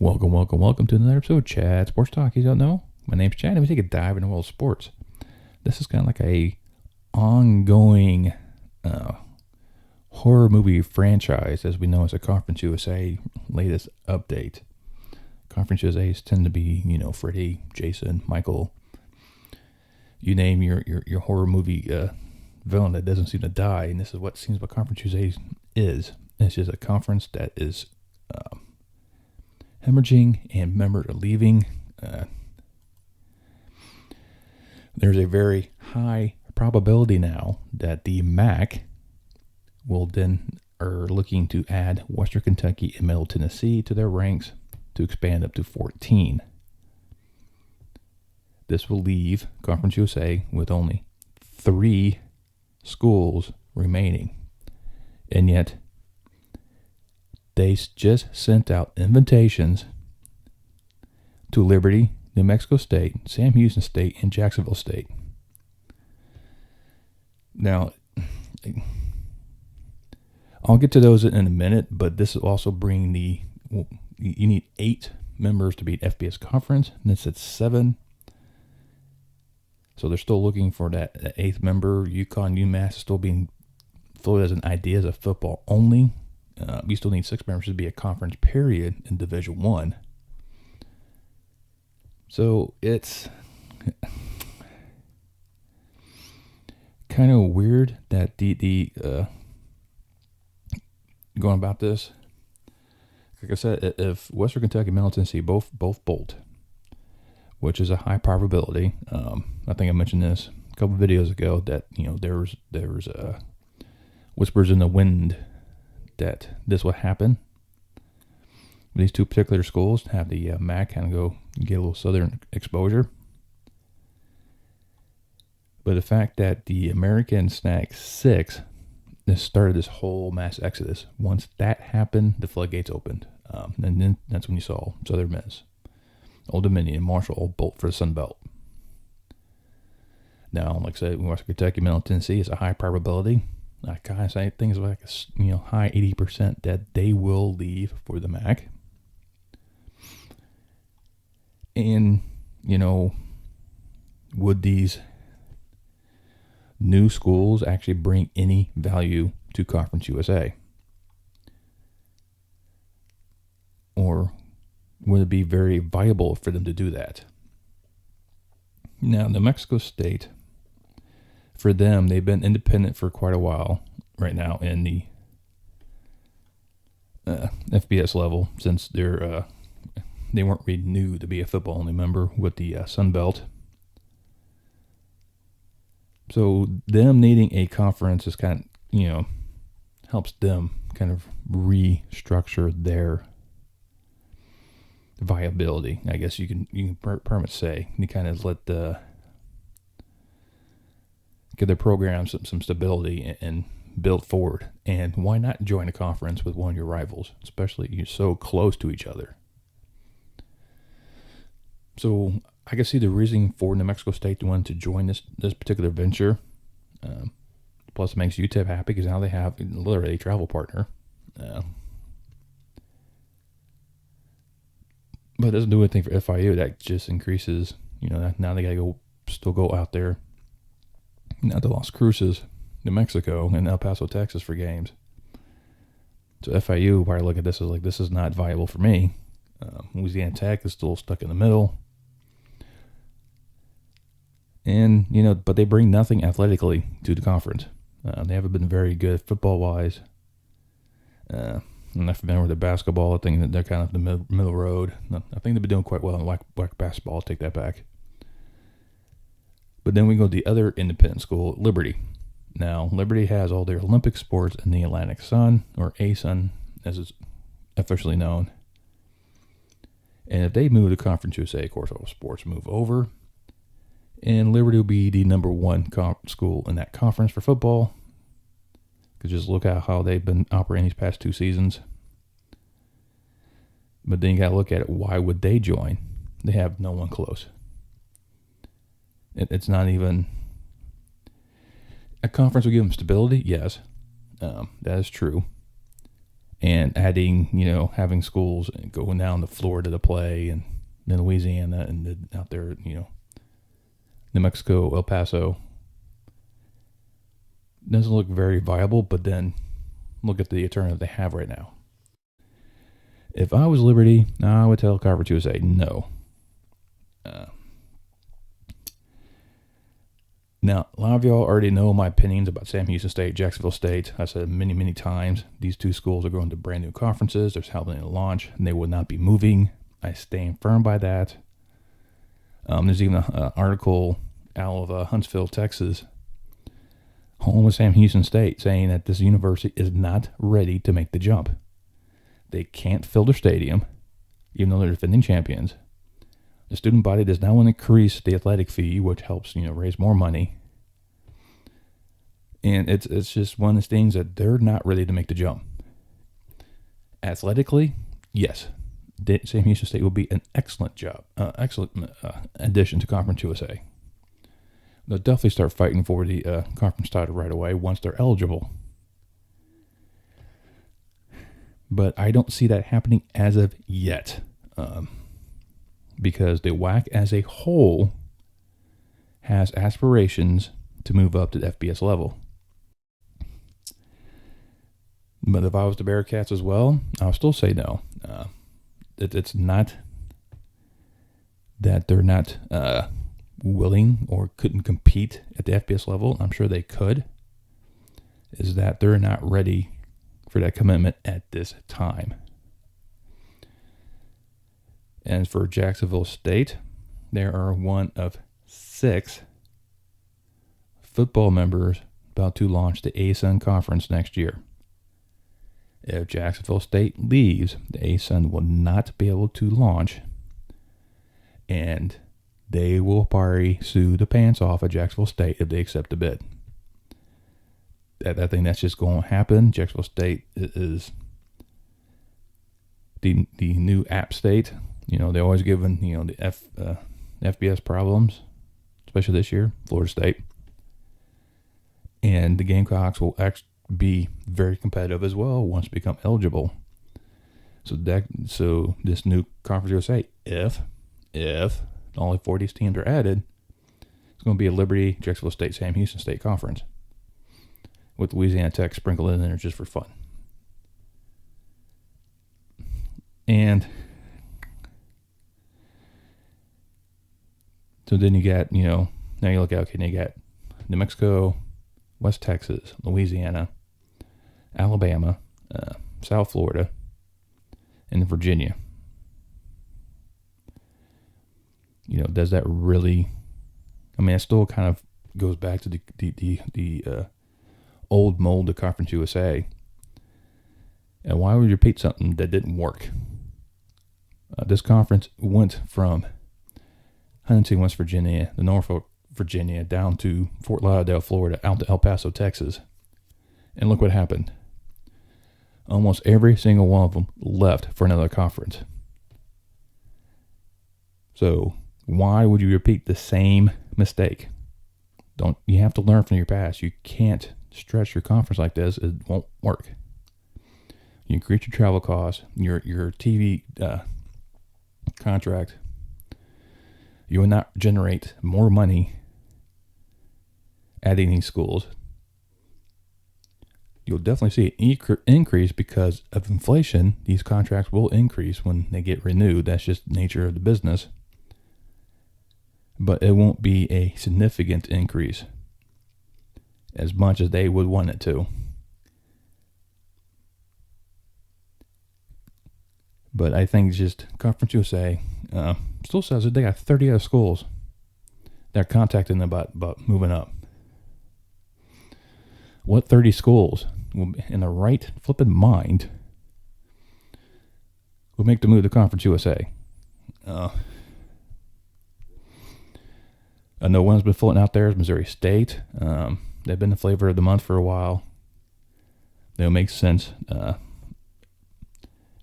Welcome to another episode of Chad Sports Talk. You don't know? My name's Chad, and we take a dive into the world of sports. This is kind of like a ongoing horror movie franchise, as we know as a Conference USA latest update. Conference USA's tend to be, Freddy, Jason, Michael. You name your horror movie villain that doesn't seem to die, and this is what seems what Conference USA is. It's just a conference that is hemorrhaging and members are leaving. There's a very high probability now that the MAC will then are looking to add Western Kentucky and Middle Tennessee to their ranks to expand up to 14. This will leave Conference USA with only 3 schools remaining. And yet, they just sent out invitations to Liberty, New Mexico State, Sam Houston State, and Jacksonville State. Now, I'll get to those in a minute, but this will also bring you need 8 members to be an FBS conference, and it's at 7. So they're still looking for that 8th member. UConn, UMass is still being floated as an idea as a football only. You still need 6 members to be a conference period in Division I. So it's kind of weird that the going about this. Like I said, if Western Kentucky and Middle Tennessee both bolt, which is a high probability. I think I mentioned this a couple of videos ago that there was whispers in the wind that this would happen. These 2 particular schools have the MAC kind of go get a little southern exposure. But the fact that the American Snack 6 this started this whole mass exodus. Once that happened, the floodgates opened. And then that's when you saw Southern Miss, Old Dominion, and Marshall all bolt for the Sun Belt. Now, like I said, Western Kentucky, Middle Tennessee is a high probability. I kind of say things like high 80% that they will leave for the MAC. And, would these new schools actually bring any value to Conference USA? Or would it be very viable for them to do that? Now, New Mexico State, for them, they've been independent for quite a while right now in the FBS level since they weren't renewed to be a football-only member with the Sun Belt. So them needing a conference is kind of, helps them kind of restructure their viability. I guess you can permit say. You kind of let give their program some stability and build forward. And why not join a conference with one of your rivals, especially you're so close to each other? So I can see the reason for New Mexico State to want to join this particular venture. Plus, it makes UTEP happy because now they have literally a travel partner. But it doesn't do anything for FIU. That just increases, now they got to still go out there. Now to Las Cruces, New Mexico, and El Paso, Texas for games. So FIU probably look at this as like, this is not viable for me. Louisiana Tech is still stuck in the middle. And, but they bring nothing athletically to the conference. They haven't been very good football-wise. I'm not familiar with the basketball. I think that they're kind of the middle road. I think they've been doing quite well in WAC basketball. I'll take that back. But then we go to the other independent school, Liberty. Now, Liberty has all their Olympic sports in the Atlantic Sun, or ASUN, as it's officially known. And if they move to Conference USA, of course, all sports move over. And Liberty will be the number 1 school in that conference for football. Because just look at how they've been operating these past 2 seasons. But then you got to look at it. Why would they join? They have no one close. It's not even... A conference will give them stability, yes. That is true. and adding, having schools going down to Florida to play, and then Louisiana, and then out there, New Mexico, El Paso. Doesn't look very viable, but then look at the alternative they have right now. If I was Liberty, I would tell Conference USA no. Now, a lot of y'all already know my opinions about Sam Houston State, Jacksonville State. I said many, many times, these two schools are going to brand new conferences. There's helping to launch, and they will not be moving. I stand firm by that. There's even an article out of Huntsville, Texas, home of Sam Houston State, saying that this university is not ready to make the jump. They can't fill their stadium, even though they're defending champions. The student body does not want to increase the athletic fee, which helps, raise more money. And it's just one of those things that they're not ready to make the jump. Athletically, yes, Sam Houston State will be an excellent addition to Conference USA. They'll definitely start fighting for the conference title right away once they're eligible. But I don't see that happening as of yet. Because the WAC as a whole has aspirations to move up to the FBS level. But if I was the Bearcats as well, I would still say no. It's not that they're not willing or couldn't compete at the FBS level. I'm sure they could. Is that they're not ready for that commitment at this time. And for Jacksonville State, there are one of 6 football members about to launch the ASUN conference next year. If Jacksonville State leaves, the ASUN will not be able to launch, and they will probably sue the pants off of Jacksonville State if they accept the bid. I think that's just going to happen. Jacksonville State is the new app state. They're always given, the FBS problems, especially this year, Florida State. And the Gamecocks will actually be very competitive as well once they become eligible. So this new Conference USA, if only 4 of these teams are added, it's going to be a Liberty, Jacksonville State, Sam Houston State conference, with Louisiana Tech sprinkled in there just for fun. And so then you got, now you look out, okay, now you got New Mexico, West Texas, Louisiana, Alabama, South Florida, and Virginia. Does that really, it still kind of goes back to the old mold of Conference USA. And why would you repeat something that didn't work? This conference went from Huntington, West Virginia, to Norfolk, Virginia, down to Fort Lauderdale, Florida, out to El Paso, Texas. And look what happened. Almost every single one of them left for another conference. So why would you repeat the same mistake? You have to learn from your past. You can't stretch your conference like this. It won't work. You increase your travel costs, your TV contract. You will not generate more money adding these schools. You'll definitely see an increase because of inflation. These contracts will increase when they get renewed. That's just the nature of the business. But it won't be a significant increase as much as they would want it to. But I think it's just Conference USA still says that they got 30 other schools that are contacting them about moving up. What 30 schools will, in the right flipping mind, will make the move to Conference USA? I know one's been floating out there is Missouri State. They've been the flavor of the month for a while. They'll make sense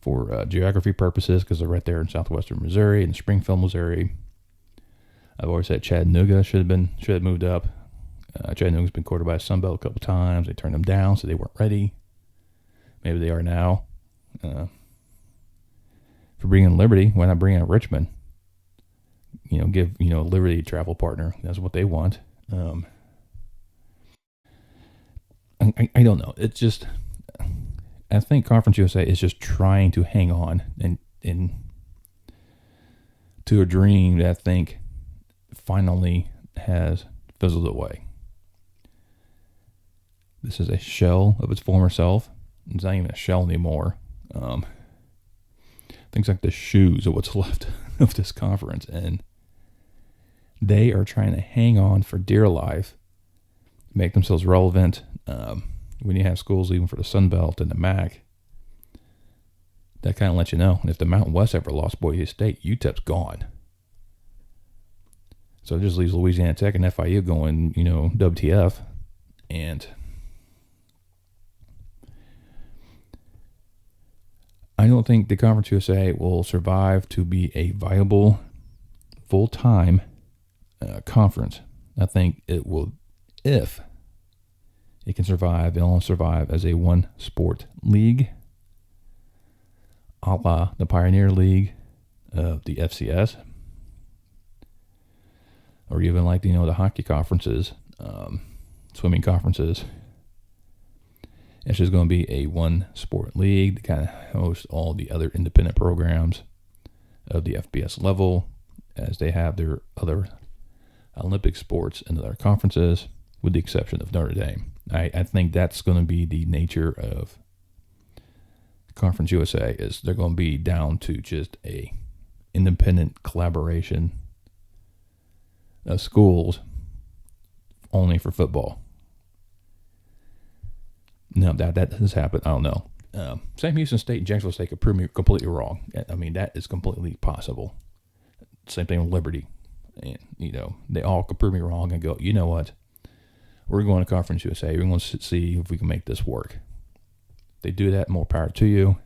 for geography purposes because they're right there in southwestern Missouri and Springfield, Missouri. I've always said Chattanooga should have moved up. Chattanooga's been courted by Sunbelt a couple times. They turned them down, so they weren't ready. Maybe they are now. For bringing Liberty, why not bring in Richmond? Give Liberty a travel partner. That's what they want. I don't know. It's just, I think Conference USA is just trying to hang on and to a dream that I think finally has fizzled away. This is a shell of its former self. It's not even a shell anymore. Things like the shoes are what's left of this conference, and they are trying to hang on for dear life, make themselves relevant. When you have schools leaving for the Sun Belt and the MAC, that kind of lets you know. And if the Mountain West ever lost Boise State, UTEP's gone. So it just leaves Louisiana Tech and FIU going, WTF. And I don't think the Conference USA will survive to be a viable full-time conference. I think it will, if it can survive, it'll survive as a one-sport league, a la the Pioneer League of the FCS, or even like the hockey conferences, swimming conferences. It's just going to be a one-sport league to kind of host all the other independent programs of the FBS level, as they have their other Olympic sports in their conferences, with the exception of Notre Dame. I think that's going to be the nature of Conference USA, is they're going to be down to just a independent collaboration of schools only for football. Now, that has happened, I don't know. Sam Houston State and Jacksonville State could prove me completely wrong. I mean, that is completely possible. Same thing with Liberty. And, they all could prove me wrong and go, you know what? We're going to Conference USA. We're going to see if we can make this work. If they do that, more power to you.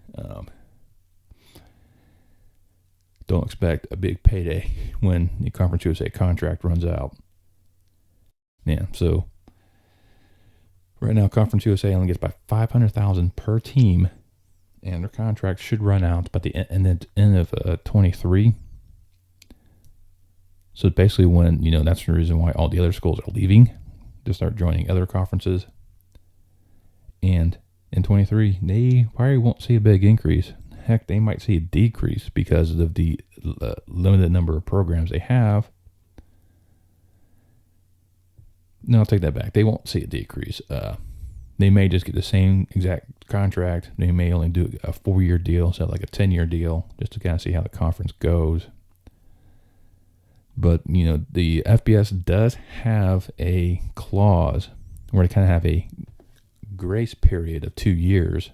Don't expect a big payday when the Conference USA contract runs out. Yeah, so right now, Conference USA only gets about $500,000 per team, and their contract should run out by the end of 23. So basically, when that's the reason why all the other schools are leaving to start joining other conferences. And in 23, they probably won't see a big increase. Heck, they might see a decrease because of the limited number of programs they have. No, I'll take that back. They won't see a decrease. They may just get the same exact contract. They may only do a 4-year deal, so like a 10-year deal, just to kind of see how the conference goes. But, the FBS does have a clause where they kind of have a grace period of 2 years,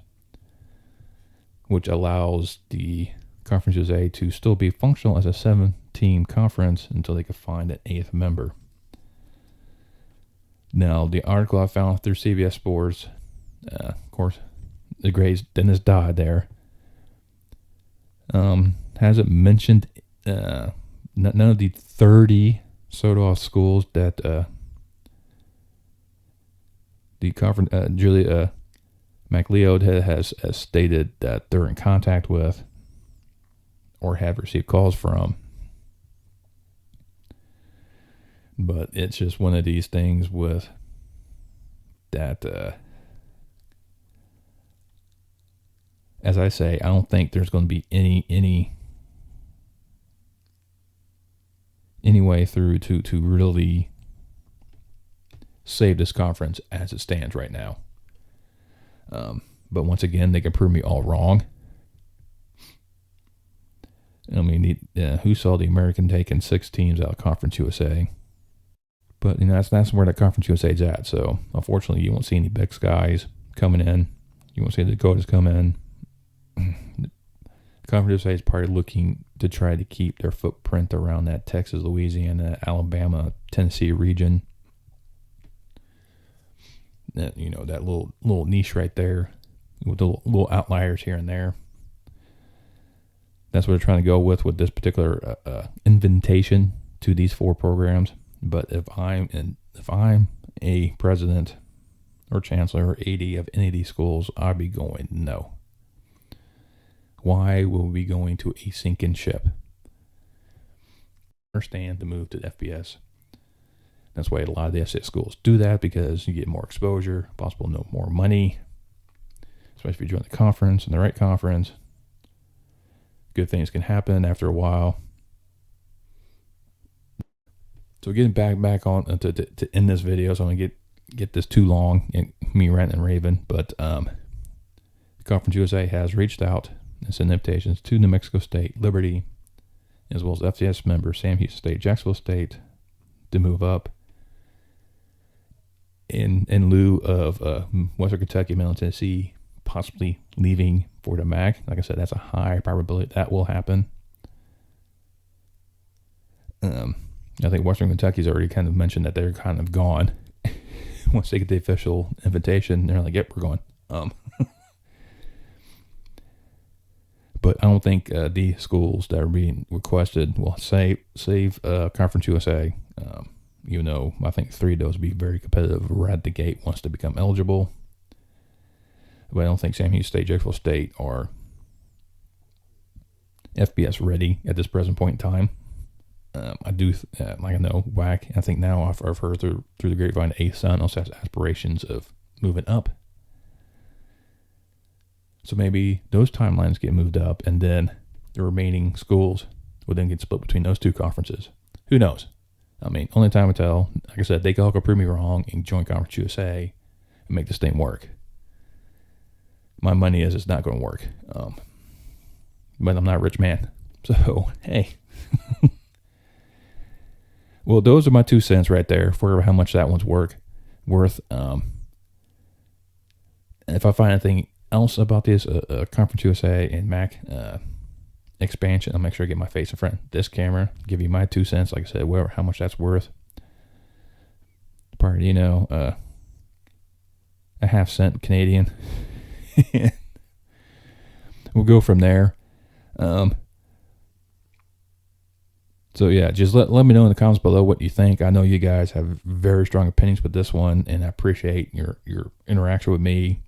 which allows the Conference USA to still be functional as a 7-team conference until they can find an 8th member. Now, the article I found through CBS Sports, of course, the great Dennis Dodd there, hasn't mentioned none of the 30 sold-off schools that the conference, Julia McLeod has stated that they're in contact with or have received calls from. But it's just one of these things with that, as I say, I don't think there's going to be any way through to really save this conference as it stands right now. But once again, they can prove me all wrong. I mean, who saw the American taking 6 teams out of Conference USA? But that's where the Conference USA is at. So unfortunately, you won't see any Big Skies coming in. You won't see the Dakotas come in. Conference USA is probably looking to try to keep their footprint around that Texas, Louisiana, Alabama, Tennessee region. That that little niche right there, with the little outliers here and there. That's what they're trying to go with this particular invitation to these 4 programs. But if I'm a president or chancellor or AD of any of these schools, I'd be going no. Why will we be going to a sinking ship? Understand the move to the FPS. That's why a lot of the FCS schools do that, because you get more exposure, possible no more money, especially if you join the conference and the right conference. Good things can happen after a while. So getting back on to end this video, so I'm gonna get this too long and me ranting and raving, but Conference USA has reached out and sent invitations to New Mexico State, Liberty, as well as FCS members Sam Houston State, Jacksonville State, to move up in lieu of Western Kentucky, Middle Tennessee possibly leaving for the MAC. Like I said, that's a high probability that will happen. I think Western Kentucky's already kind of mentioned that they're kind of gone. Once they get the official invitation, they're like, yep, we're going. But I don't think the schools that are being requested will save Conference USA. Even though I think 3 of those will be very competitive right at the gate once they become eligible. But I don't think Sam Houston State, Jacksonville State are FBS ready at this present point in time. I do, like I know, WAC, I think now I've heard through the grapevine, ASUN also has aspirations of moving up. So maybe those timelines get moved up, and then the remaining schools will then get split between those 2 conferences. Who knows? I mean, only time will tell. Like I said, they can all prove me wrong and join Conference USA and make this thing work. My money is it's not going to work. But I'm not a rich man. So, hey. Well, those are my 2 cents right there for how much that one's worth. And if I find anything else about this Conference USA and MAC expansion, I'll make sure I get my face in front of this camera, give you my 2 cents, like I said, whatever, how much that's worth. Probably, a half-cent Canadian. We'll go from there. So yeah, just let me know in the comments below what you think. I know you guys have very strong opinions with this one, and I appreciate your interaction with me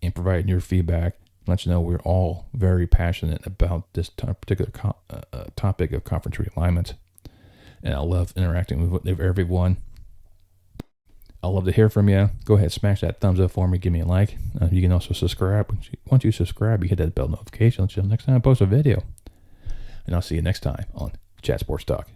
and providing your feedback. Let you know we're all very passionate about this particular topic of conference realignment, and I love interacting with everyone. I'd love to hear from you. Go ahead, smash that thumbs up for me. Give me a like. You can also subscribe. Once you subscribe, you hit that bell notification. Let you know next time I post a video. And I'll see you next time on Chat Sports Talk.